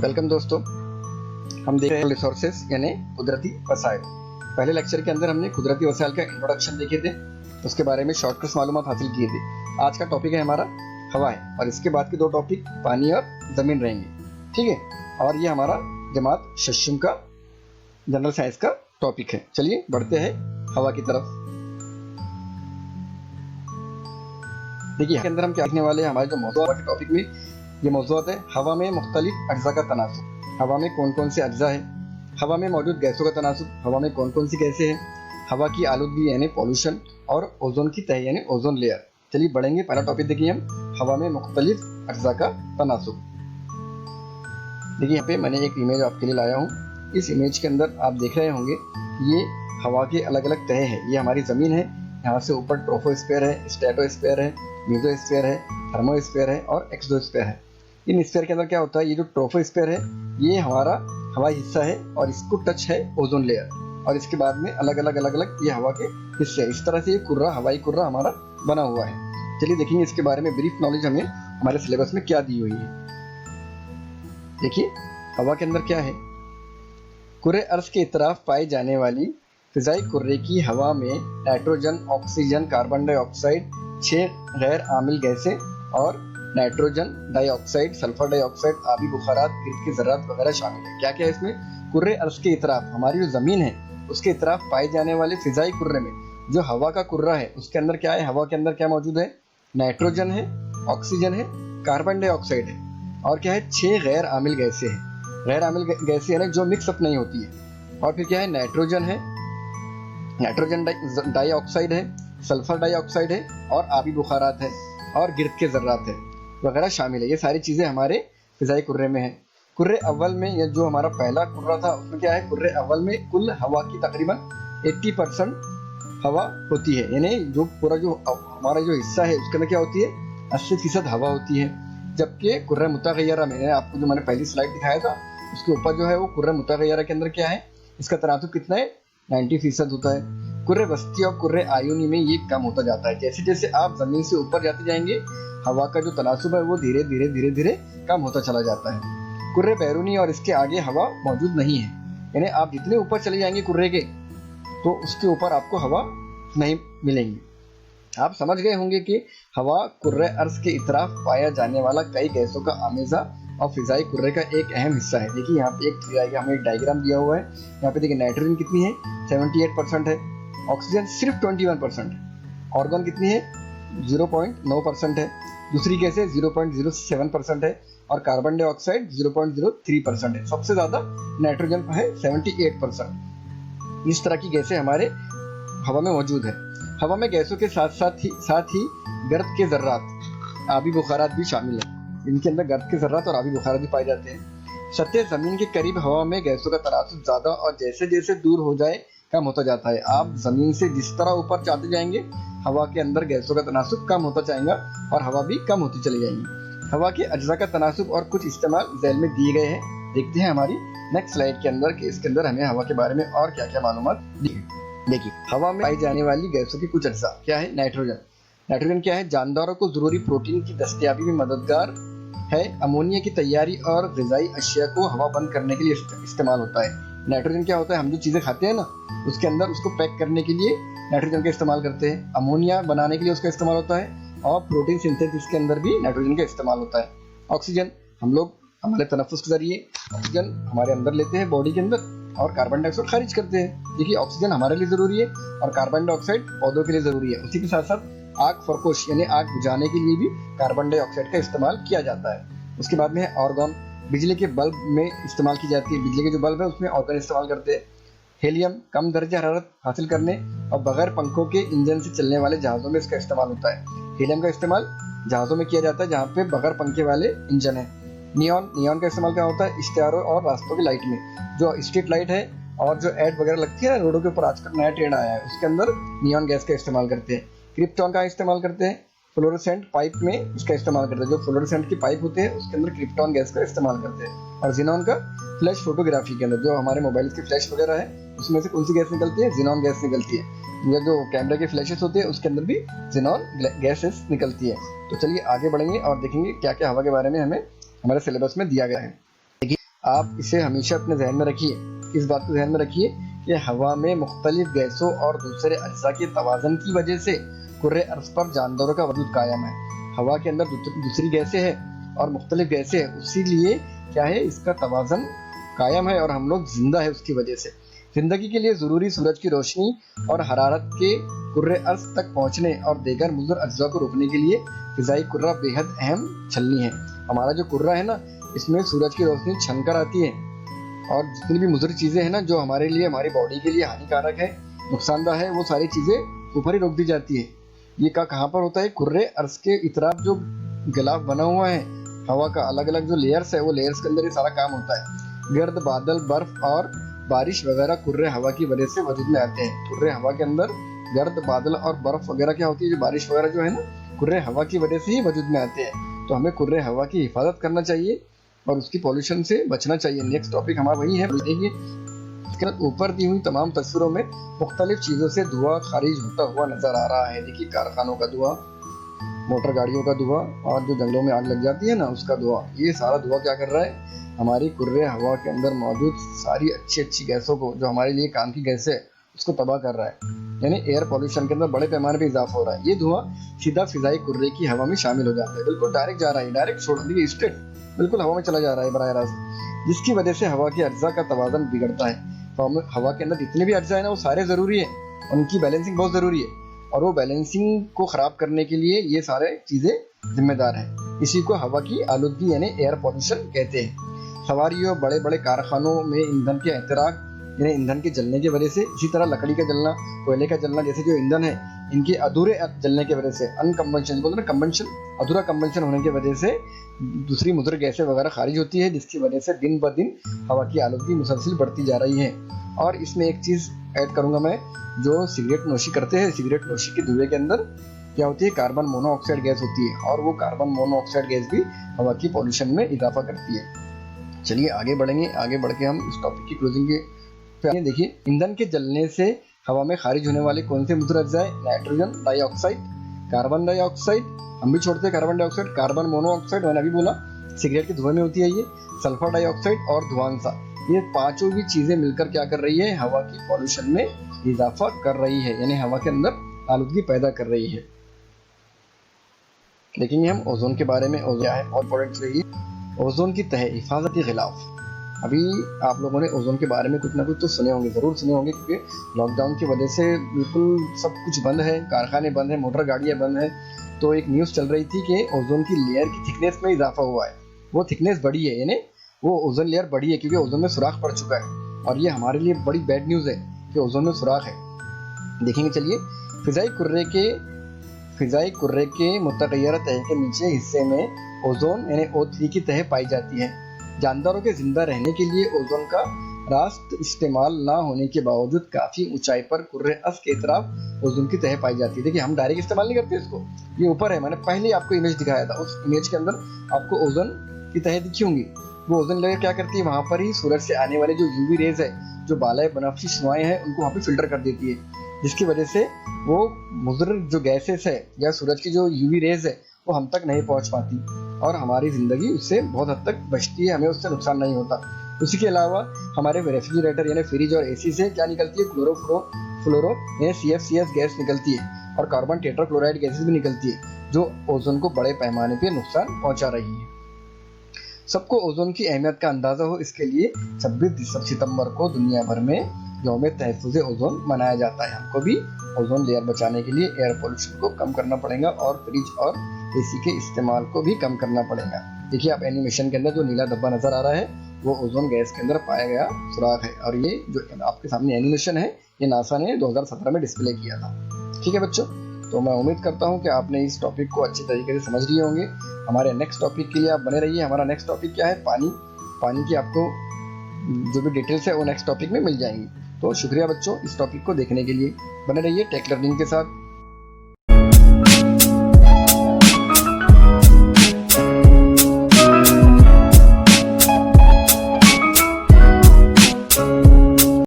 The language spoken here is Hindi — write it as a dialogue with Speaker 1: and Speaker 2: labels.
Speaker 1: वेलकम दोस्तों, हम देख रहे हैं रिसोर्सेस यानी कुदरती वसाइल। पहले लेक्चर के अंदर हमने कुदरती वसाइल का इंट्रोडक्शन देखे थे, उसके बारे में शॉर्टकट मालूमात हासिल किए थे। आज का टॉपिक है हमारा हवा है और इसके बाद के दो टॉपिक पानी और जमीन रहेंगे, ठीक है। और ये हमारा जमात शशुम का जनरल साइंस का टॉपिक है। चलिए बढ़ते हैं हवा की तरफ। देखिए इसके अंदर हम क्या देखने वाले हैं। हमारे जो मौजूद के टॉपिक में ये मौजूद है हवा में मुख्तलिफ अज्जा का तनासुब। हवा में कौन कौन से अज्जा है, हवा में मौजूद गैसों का तनासुब, हवा में कौन कौन सी गैसें हैं, हवा की आलूदगी यानी पॉल्यूशन और ओजोन की तह यानी ओजोन लेयर। चलिए बढ़ेंगे। पहला टॉपिक देखिए हम हवा में मुख्तलिफ अज्जा का तनासुब। देखिए यहाँ पे मैंने एक इमेज आपके लिए लाया हूँ। इस इमेज के अंदर आप देख रहे होंगे ये हवा के अलग अलग तह है। ये हमारी ज़मीन है, यहाँ से ऊपर ट्रोपोस्फीयर है, स्ट्रेटोस्फीयर है, मेसोस्फीयर है, थर्मोस्फीयर है और एक्सोस्फीयर है। इन स्फीयर के अंदर क्या होता है, ये जो ट्रोपोस्फीयर है ये हमारा हवाई हिस्सा है और इसको टच है ओजोन लेयर, और इसके बाद में अलग अलग ये हवा के हिस्से। इस तरह से ये कुर्रा, हवाई कुर्रा हमारा बना हुआ है। चलिए देखेंगे इसके बारे में ब्रीफ नॉलेज हमें हमारे सिलेबस में क्या दी हुई है। देखिए हवा के अंदर क्या है, कुर्रे अर्ज के इतराफ पाई जाने वाली फिजाई कुर्रे की हवा में नाइट्रोजन, ऑक्सीजन, कार्बन डाइऑक्साइड, 6 गैर आमिल गैसें और नाइट्रोजन डाइऑक्साइड, सल्फर डाइऑक्साइड, आबी बुखारात, गिरद के ज़र्रात वगैरह शामिल है। क्या क्या है इसमें, कुर्रे अर्ज के इतराफ, हमारी जो ज़मीन है उसके इतराफ पाए जाने वाले फिजाई कुर्रे में जो हवा का कुर्रा है उसके अंदर क्या है, हवा के अंदर क्या मौजूद है, नाइट्रोजन है, ऑक्सीजन है, कार्बन डाइऑक्साइड है और क्या है 6 गैर आमिल गैसें हैं। गैर आमिल गैसें यानी जो मिक्सअप नहीं होती है। और फिर क्या है, नाइट्रोजन है, नाइट्रोजन डाइऑक्साइड है, सल्फर डाइऑक्साइड है और आबी बुखारात है और गिरद के ज़र्रात है वगैरह शामिल है। ये सारी चीज़ें हमारे फिजाई कुर्रे में है। कुर्रे अव्वल में या जो हमारा पहला कुर्रा था उसमें क्या है, कुर्रे अव्वल में कुल हवा की तकरीबन 80% हवा होती है, यानी जो पूरा जो हमारा जो हिस्सा है उसके अंदर क्या होती है 80% हवा होती है। जबकि कुर्रा मुतगय्यरा में आपको जो मैंने पहली स्लाइड दिखाया था उसके ऊपर जो है वो कुर्रा मुतगय्यरा के अंदर क्या है, इसका तनासुब कितना है, 90% होता है। कुर्रे वस्ती और कुर्रे आयुनी में ये कम होता जाता है। जैसे जैसे आप जमीन से ऊपर जाते जाएंगे हवा का जो तनासुब है वो धीरे धीरे कम होता चला जाता है। कुर्रे बैरूनी और इसके आगे हवा मौजूद नहीं है, यानी आप जितने ऊपर चले जाएंगे कुर्रे के तो उसके ऊपर आपको हवा नहीं मिलेंगी। आप समझ गए होंगे कि हवा कुर्रे अर्ज के इतराफ पाया जाने वाला कई गैसों का आमेजा और फिजाई कुर्रे का एक अहम हिस्सा है। देखिए यहाँ पे हमें एक डायग्राम दिया हुआ है। यहाँ पे देखिए नाइट्रोजन कितनी है, 78% है, ऑक्सीजन सिर्फ 21% है, ऑर्गन कितनी है 0.9% है, दूसरी गैस है 0.07% है और कार्बन डाइऑक्साइड 0.03% है। सबसे ज्यादा नाइट्रोजन है 78%। इस तरह की गैसें हमारे हवा में मौजूद है। हवा में गैसों के साथ ही गर्द के ज़र्रात, आबी बुखारात भी शामिल है। इनके अंदर गर्द के ज़र्रात और आबी बुखारात भी पाए जाते हैं। सतह ज़मीन के करीब हवा में गैसों का तनासुब ज़्यादा और जैसे जैसे दूर हो जाए कम होता जाता है। आप ज़मीन से जिस तरह ऊपर जाते जाएंगे हवा के अंदर गैसों का तनासुब कम होता जाएगा और हवा भी कम होती चली जाएगी। हवा के अज्जा का तनासुब और कुछ इस्तेमाल झैल में दिए गए हैं। देखते हैं हमारी नेक्स्ट स्लाइड के अंदर कि इसके अंदर हमें हवा के बारे में और क्या क्या मालूमात दी है। देखिए हवा में पाई जाने वाली गैसों के कुछ अज्जा क्या है, नाइट्रोजन। नाइट्रोजन क्या है, जानदारों को जरूरी प्रोटीन की दस्तयाबी में मददगार है। अमोनिया की तैयारी और ग़िज़ाई अशिया को हवा बंद करने के लिए इस्तेमाल होता है। नाइट्रोजन क्या होता है, हम जो चीज़ें खाते हैं ना उसके अंदर उसको पैक करने के लिए नाइट्रोजन का इस्तेमाल करते हैं। अमोनिया बनाने के लिए उसका इस्तेमाल होता है और प्रोटीन सिंथेसिस के अंदर भी नाइट्रोजन का इस्तेमाल होता है। ऑक्सीजन हम लोग हमारे तनफ्फुस के जरिए ऑक्सीजन हमारे अंदर लेते हैं बॉडी के अंदर और कार्बन डाइऑक्साइड खारिज करते हैं। देखिए ऑक्सीजन हमारे लिए जरूरी है और कार्बन डाइऑक्साइड पौधों के लिए जरूरी है। उसी के साथ साथ आग फरकोश यानी आग बुझाने के लिए भी कार्बन डाइऑक्साइड का इस्तेमाल किया जाता है। उसके बाद में है ऑर्गन, बिजली के बल्ब में इस्तेमाल की जाती है। बिजली के जो बल्ब है उसमें ऑर्गन इस्तेमाल करते हैं। हेलियम कम दर्जा हरारत हासिल करने और बगैर पंखों के इंजन से चलने वाले जहाज़ों में इसका इस्तेमाल होता है। हेलियम का इस्तेमाल जहाज़ों में किया जाता है जहाँ पे बगैर पंखे वाले इंजन है। नियॉन का इस्तेमाल क्या होता है, इश्तिहारों और रास्तों की लाइट में। जो स्ट्रीट लाइट है और जो एड वगैरह लगती है ना रोडों के ऊपर, आजकल नया ट्रेंड आया है, उसके अंदर नियॉन गैस का इस्तेमाल करते हैं। क्रिप्टॉन का इस्तेमाल करते हैं। फ्लोरोसेंट पाइप में इसका इस्तेमाल करते हैं। जो फ्लोरोसेंट की पाइप होते हैं उसके अंदर क्रिप्टॉन गैस का इस्तेमाल करते हैं। और जिनॉन का फ्लैश फोटोग्राफी के अंदर, जो हमारे मोबाइल के फ्लैश वगैरह है उसमें से कौन सी गैस निकलती है, जिनॉन गैस निकलती है। या जो कैमरा के फ्लैशेस होते हैं उसके अंदर भी जिनॉन गैसेस निकलती है। तो चलिए आगे बढ़ेंगे और देखेंगे क्या क्या हवा के बारे में हमें हमारे सिलेबस में दिया गया है। देखिए आप इसे हमेशा अपने जहन में रखिए, इस बात को ध्यान में रखिए कि हवा में मुख्तलिफ गैसों और दूसरे अज्जा के तवाज़न की वजह से कुर्रे अर्ज़ पर जानदारों का वजूद कायम है। हवा के अंदर दूसरी गैसें हैं और मुख्तलिफ गैसें हैं, इसीलिए क्या है, इसका तवाज़न कायम है और हम लोग जिंदा है उसकी वजह से। जिंदगी के लिए ज़रूरी सूरज की रोशनी और हरारत के कुर्रे अर्ज़ तक पहुँचने और दीगर मुज़र अज्जा को रोकने के लिए फ़िज़ाई कुर्रा बेहद अहम छलनी है। हमारा जो कुर्रा है ना, इसमें सूरज की रोशनी छन कर आती है और जितनी भी मुज़र चीज़ें हैं ना जो हमारे लिए, हमारी बॉडी के लिए हानिकारक है, नुकसानदा है, वो सारी चीज़ें ऊपर ही रोक दी जाती है। ये कहाँ पर होता है? कुर्रे अर्ज़ के इतराफ जो गिलाफ बना हुआ है हवा का, अलग अलग जो लेयर्स है, वो लेयर्स के अंदर ये सारा काम होता है। गर्द, बादल, बर्फ और बारिश वगैरह कुर्रे हवा की वजह से वजूद में आते हैं। कुर्रे हवा के अंदर गर्द, बादल और बर्फ वगैरह क्या होती है, जो बारिश वगैरह जो है ना, कुर्रे हवा की वजह से ही वजूद में आते हैं। तो हमें कुर्रे हवा की हिफाजत करना चाहिए और उसकी पॉल्यूशन से बचना चाहिए। नेक्स्ट टॉपिक हमारा वही है। देखिए, इसके बाद ऊपर दी हुई तमाम तस्वीरों में मुख्तलिफ चीज़ों से धुआं खारिज होता हुआ नजर आ रहा है। देखिए, कारखानों का धुआं, मोटर गाड़ियों का धुआं और जो जंगलों में आग लग जाती है ना, उसका धुआं। ये सारा धुआं क्या कर रहा है? हमारी कुर्रे हवा के अंदर मौजूद सारी अच्छी अच्छी गैसों को, जो हमारे लिए काम की गैसें, उसको तबाह कर रहा है। यानी एयर पॉल्यूशन के अंदर बड़े पैमाने पर इजाफा हो रहा है। ये धुआं सीधा फिजाई कुर्रे की हवा में शामिल हो जाता है, बिल्कुल डायरेक्ट जा रहा है, डायरेक्ट छोड़ दी स्ट्रेट बिल्कुल हवा में चला जा रहा है बराह रास्त, जिसकी वजह से हवा के अज्जा का तवाज़न बिगड़ता है। हवा के अंदर जितने भी अज्जा है ना, वो सारे ज़रूरी है, उनकी बैलेंसिंग बहुत ज़रूरी है और वो बैलेंसिंग को ख़राब करने के लिए ये सारे चीज़ें जिम्मेदार हैं। इसी को हवा की आलूदगी यानी एयर पॉल्यूशन कहते हैं। सवारियों, बड़े बड़े कारखानों में ईंधन के एहतराक यानी ईंधन के जलने की वजह से, इसी तरह लकड़ी का जलना, कोयले का जलना जैसे जो ईंधन है, इनके अधूरे जलने की वजह से, अनकम्बंशन बोलते हैं ना, कम्बंशन, अधूरा कम्बंशन होने की वजह से दूसरी मुज़र गैसें वगैरह खारिज होती है, जिसकी वजह से दिन ब दिन हवा की आलूदगी मुसलसल बढ़ती जा रही है। और इसमें एक चीज़ ऐड करूँगा मैं, जो सिगरेट नोशी करते हैं, सिगरेट नोशी के धुएं के अंदर क्या होती है? कार्बन मोनोऑक्साइड गैस होती है और वो कार्बन मोनोऑक्साइड गैस भी हवा की पॉल्यूशन में इजाफा करती है। चलिए आगे बढ़ेंगे, आगे बढ़ के हम इस टॉपिक की क्लोजिंग के देखिए, ईंधन के जलने से हवा में खारिज होने वाले कौन से मुद्र अज्जा है? नाइट्रोजन डाइऑक्साइड, कार्बन डाइऑक्साइड, हम भी छोड़ते हैं कार्बन डाइऑक्साइड, कार्बन मोनोऑक्साइड मैंने अभी बोला सिगरेट के धुएं में होती है ये, सल्फर डाइऑक्साइड और धुआंसा। ये पांचों भी चीजें मिलकर क्या कर रही है? हवा की पॉल्यूशन में इजाफा कर रही है, यानी हवा के अंदर आलूदगी पैदा कर रही है। देखेंगे हम ओजोन के बारे में। ओजोन है बहुत इंपॉर्टेंट रही, ओजोन की तह हिफाजती गिलाफ। अभी आप लोगों ने ओजोन के बारे में कुछ ना कुछ तो सुने होंगे, ज़रूर सुने होंगे, क्योंकि लॉकडाउन की वजह से बिल्कुल सब कुछ बंद है, कारखाने बंद है, मोटर गाड़ियाँ बंद है। तो एक न्यूज़ चल रही थी कि ओजोन की लेयर की थिकनेस में इजाफा हुआ है, वो थिकनेस बढ़ी है, यानी वो ओजोन लेयर बढ़ी है क्योंकि ओजोन में सुराख पड़ चुका है। और ये हमारे लिए बड़ी बैड न्यूज़ है कि ओजोन में सुराख है। देखेंगे चलिए, फिजाई कुर्रे के मुतगय्यर तह के नीचे हिस्से में ओजोन यानी O3 की तह पाई जाती है। जानदारों के जिंदा रहने के लिए ओजोन का रास्त इस्तेमाल ना होने के बावजूद काफी ऊंचाई पर कुर्रे अर्ज़ के तरफ ओजोन की तह पाई जाती है। देखिए, हम डायरेक्ट इस्तेमाल नहीं करते इसको, ये ऊपर है, मैंने पहले आपको इमेज दिखाया था, उस इमेज के अंदर आपको ओजोन की तह दिखी होंगी। वो ओजोन लेयर क्या करती है? वहां पर ही सूरज से आने वाले जो यूवी रेज है, जो बालाए बनाफसी शुआएं हैं, उनको वहां पे फिल्टर कर देती है, जिसकी वजह से वो मुज़र जो गैसेस है या सूरज की जो यूवी रेज है वो हम तक नहीं पहुंच पाती और हमारी ज़िंदगी उससे बहुत हद तक बचती है, हमें उससे नुकसान नहीं होता। उसी के अलावा हमारे रेफ्रिजरेटर यानी फ्रिज और एसी से क्या निकलती है? क्लोरो यानी CFCS गैस निकलती है और कार्बन टेट्राक्लोराइड गैसेस भी निकलती है, जो ओजोन को बड़े पैमाने पर नुकसान पहुंचा रही है। सबको ओजोन की अहमियत का अंदाज़ा हो, इसके लिए 26 सितंबर को दुनिया भर में यौम तहफ़्फ़ुज़ ओजोन मनाया जाता है। हमको भी ओजोन लेयर बचाने के लिए एयर पोल्यूशन को कम करना पड़ेगा और फ्रिज और एसी के इस्तेमाल को भी कम करना पड़ेगा। देखिए, आप एनिमेशन के अंदर जो नीला धब्बा नजर आ रहा है वो ओजोन गैस के अंदर पाया गया सुराख है और ये जो आपके सामने एनिमेशन है ये नासा ने 2017 में डिस्प्ले किया था। ठीक है बच्चों, तो मैं उम्मीद करता हूँ कि आपने इस टॉपिक को अच्छी तरीके से समझ लिए होंगे। हमारे नेक्स्ट टॉपिक के लिए आप बने रहिए। हमारा नेक्स्ट टॉपिक क्या है? पानी की आपको जो भी डिटेल्स है वो नेक्स्ट टॉपिक में मिल जाएंगी। तो शुक्रिया बच्चों, इस टॉपिक को देखने के लिए। बने रहिए टेक लर्निंग के साथ।